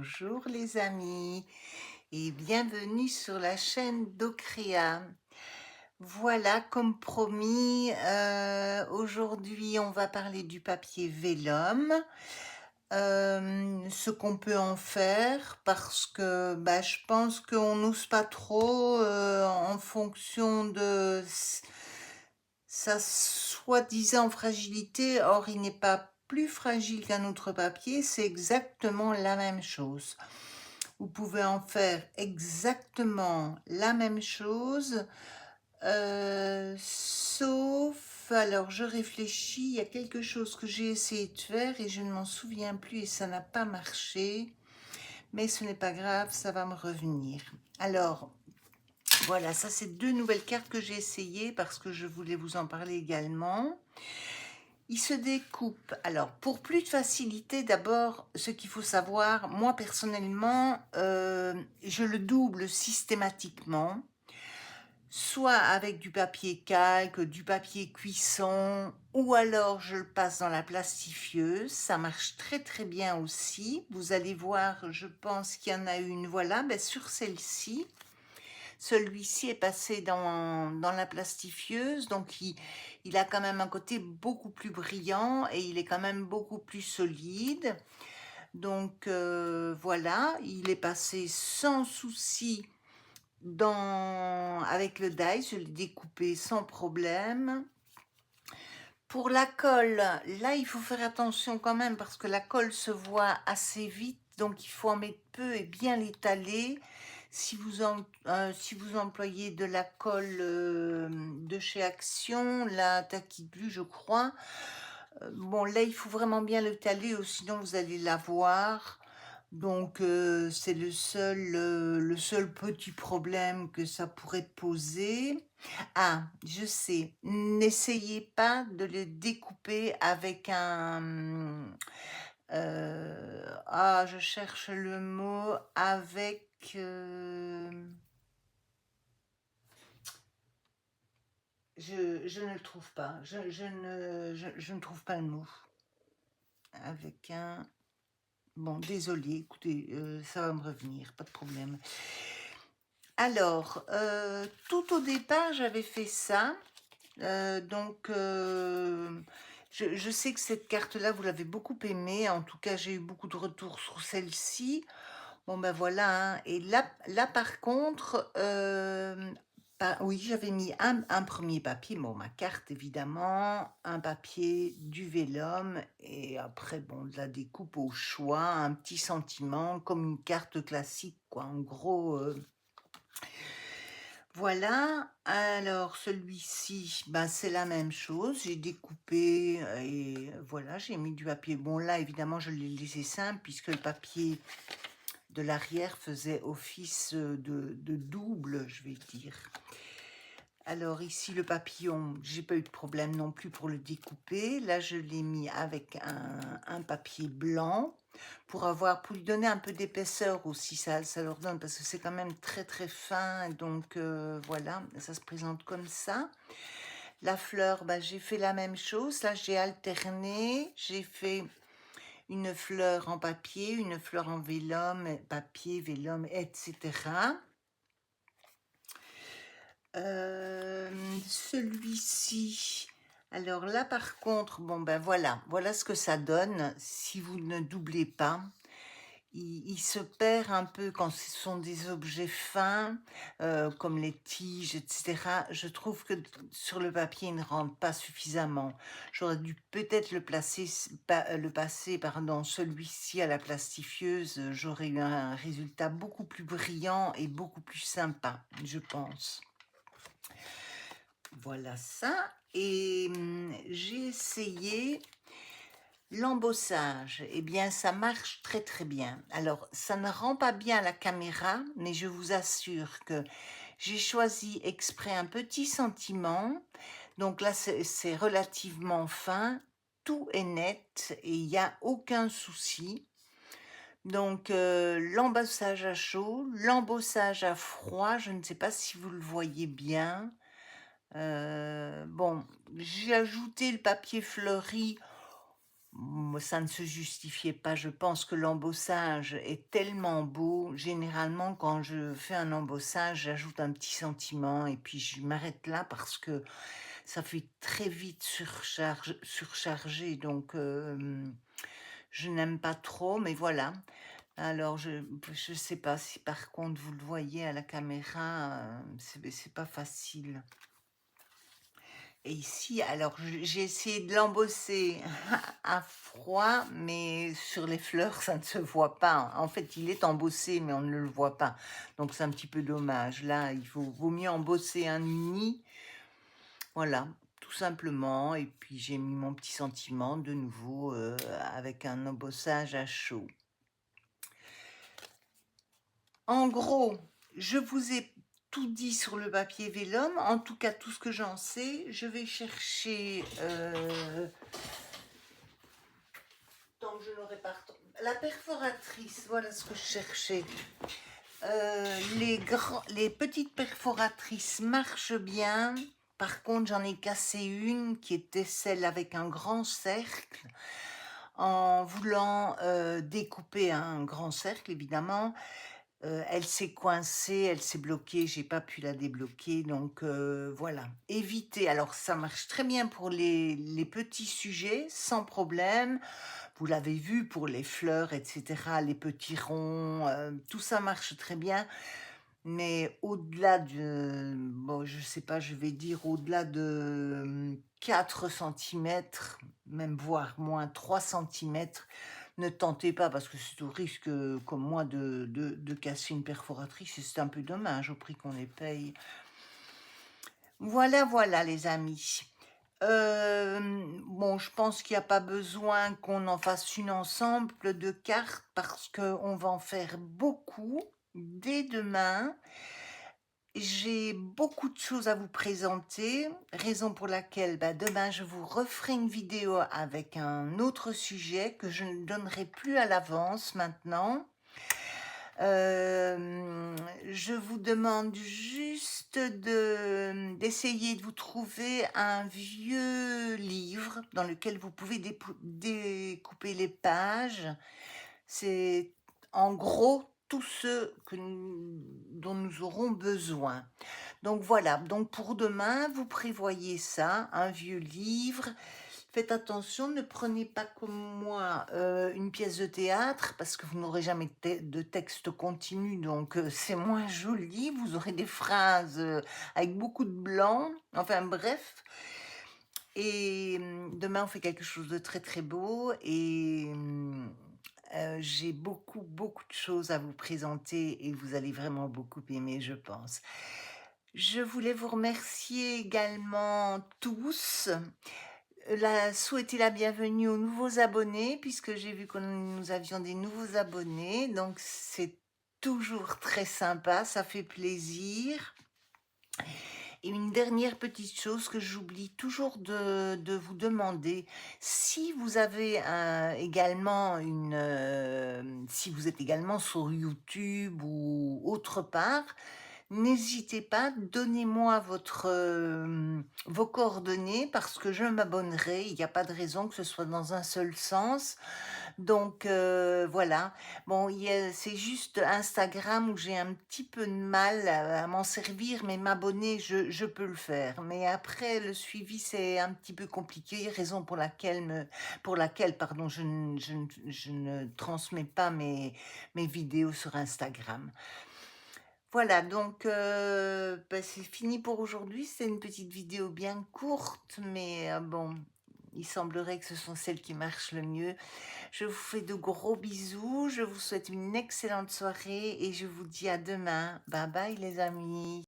Bonjour les amis et bienvenue sur la chaîne d'Ocrea. Voilà, comme promis, aujourd'hui on va parler du papier vélum, ce qu'on peut en faire parce que je pense qu'on n'ose pas trop en fonction de sa soi-disant fragilité. Or, il n'est pas plus fragile qu'un autre papier, c'est exactement la même chose. Vous pouvez en faire exactement la même chose, sauf, alors je réfléchis, il y a quelque chose que j'ai essayé de faire et je ne m'en souviens plus et ça n'a pas marché, mais ce n'est pas grave, ça va me revenir. Alors, voilà, ça c'est deux nouvelles cartes que j'ai essayées parce que je voulais vous en parler également. Il se découpe. Alors, pour plus de facilité, d'abord, ce qu'il faut savoir, moi personnellement, je le double systématiquement, soit avec du papier calque, du papier cuisson, ou alors je le passe dans la plastifieuse. Ça marche très très bien aussi. Vous allez voir, je pense qu'il y en a une, voilà, sur celle-ci. Celui-ci est passé dans la plastifieuse, donc il a quand même un côté beaucoup plus brillant et il est quand même beaucoup plus solide. Donc voilà, il est passé sans souci avec le die, je l'ai découpé sans problème. Pour la colle, là il faut faire attention quand même parce que la colle se voit assez vite, donc il faut en mettre peu et bien l'étaler. Si vous employez de la colle de chez Action, la Tacky Glue je crois, bon là il faut vraiment bien l'étaler, sinon vous allez la voir. Donc c'est le seul petit problème que ça pourrait poser. Ah, je sais, n'essayez pas de le découper avec je cherche le mot, avec... je ne le trouve pas, je ne trouve pas le mot. Avec un... Bon, désolé, écoutez, ça va me revenir, pas de problème. Alors, tout au départ, j'avais fait ça. Donc, je sais que cette carte-là, vous l'avez beaucoup aimée. En tout cas, j'ai eu beaucoup de retours sur celle-ci. Bon, ben voilà, hein. Et là, par contre, oui, j'avais mis un premier papier, bon, ma carte évidemment, un papier du vélum, et après, bon, de la découpe au choix, un petit sentiment, comme une carte classique, quoi. En gros, voilà. Alors, celui-ci, c'est la même chose. J'ai découpé et voilà, j'ai mis du papier. Bon, là, évidemment, je l'ai laissé simple puisque le papier de l'arrière faisait office de double, je vais dire. Alors ici, le papillon, j'ai pas eu de problème non plus pour le découper. Là, je l'ai mis avec un papier blanc pour lui donner un peu d'épaisseur aussi, ça leur donne, parce que c'est quand même très très fin. Donc voilà, ça se présente comme ça. La fleur, j'ai fait la même chose. Là, j'ai alterné, j'ai fait une fleur en papier, une fleur en vélum, papier, vélum, etc. Celui-ci, alors là par contre, bon voilà ce que ça donne si vous ne doublez pas. Il se perd un peu quand ce sont des objets fins, comme les tiges, etc. Je trouve que sur le papier, il ne rentre pas suffisamment. J'aurais dû peut-être le passer, pardon, celui-ci à la plastifieuse. J'aurais eu un résultat beaucoup plus brillant et beaucoup plus sympa, je pense. Voilà ça. Et j'ai essayé l'embossage. Eh bien, ça marche très très bien. Alors, ça ne rend pas bien à la caméra, mais je vous assure que j'ai choisi exprès un petit sentiment. Donc là, c'est relativement fin. Tout est net et il n'y a aucun souci. Donc, l'embossage à chaud, l'embossage à froid, je ne sais pas si vous le voyez bien. Bon, j'ai ajouté le papier fleuri Ça ne se justifiait pas. Je pense que l'embossage est tellement beau. Généralement, quand je fais un embossage, j'ajoute un petit sentiment et puis je m'arrête là parce que ça fait très vite surchargé. Donc, je n'aime pas trop, mais voilà. Alors, je sais pas si par contre vous le voyez à la caméra, c'est pas facile. Et ici, alors j'ai essayé de l'embosser à froid, mais sur les fleurs, ça ne se voit pas. En fait, il est embossé, mais on ne le voit pas. Donc c'est un petit peu dommage. Là, vaut mieux embosser un uni. Voilà, tout simplement. Et puis j'ai mis mon petit sentiment de nouveau avec un embossage à chaud. En gros, je vous ai tout dit sur le papier vélum, en tout cas tout ce que j'en sais. Je vais chercher, tant que je l'aurai pas la perforatrice, voilà ce que je cherchais. Les petites perforatrices marchent bien. Par contre, j'en ai cassé une qui était celle avec un grand cercle. En voulant découper un grand cercle, évidemment, elle s'est coincée, elle s'est bloquée, j'ai pas pu la débloquer, donc voilà. Évitez, alors ça marche très bien pour les petits sujets, sans problème. Vous l'avez vu pour les fleurs, etc., les petits ronds, tout ça marche très bien. Mais au-delà de, bon, je sais pas, je vais dire au-delà de 4 centimètres, même voire moins 3 centimètres, ne tentez pas parce que c'est au risque, comme moi, de casser une perforatrice et c'est un peu dommage au prix qu'on les paye. Voilà, voilà les amis. Bon, je pense qu'il n'y a pas besoin qu'on en fasse une ensemble de cartes parce qu'on va en faire beaucoup dès demain. J'ai beaucoup de choses à vous présenter, raison pour laquelle demain je vous referai une vidéo avec un autre sujet que je ne donnerai plus à l'avance maintenant. Je vous demande juste d'essayer de vous trouver un vieux livre dans lequel vous pouvez découper les pages. C'est en gros tout ce dont nous aurons besoin. Donc voilà, donc pour demain, vous prévoyez ça, un vieux livre. Faites attention, ne prenez pas comme moi une pièce de théâtre parce que vous n'aurez jamais de texte continu, donc c'est moins joli. Vous aurez des phrases avec beaucoup de blanc, enfin bref. Et demain, on fait quelque chose de très très beau et j'ai beaucoup beaucoup de choses à vous présenter et vous allez vraiment beaucoup aimer, je pense. Je voulais vous remercier également tous, souhaiter la bienvenue aux nouveaux abonnés, puisque j'ai vu que nous avions des nouveaux abonnés, donc c'est toujours très sympa, ça fait plaisir. Et une dernière petite chose que j'oublie toujours de vous demander, si vous avez également si vous êtes également sur YouTube ou autre part, n'hésitez pas, donnez-moi vos coordonnées parce que je m'abonnerai. Il n'y a pas de raison que ce soit dans un seul sens. Donc voilà. Bon, c'est juste Instagram où j'ai un petit peu de mal à m'en servir, mais m'abonner, je peux le faire. Mais après, le suivi, c'est un petit peu compliqué, raison pour laquelle pardon, je ne transmets pas mes vidéos sur Instagram. Voilà, donc c'est fini pour aujourd'hui. C'est une petite vidéo bien courte, mais bon, il semblerait que ce sont celles qui marchent le mieux. Je vous fais de gros bisous, je vous souhaite une excellente soirée et je vous dis à demain. Bye bye les amis.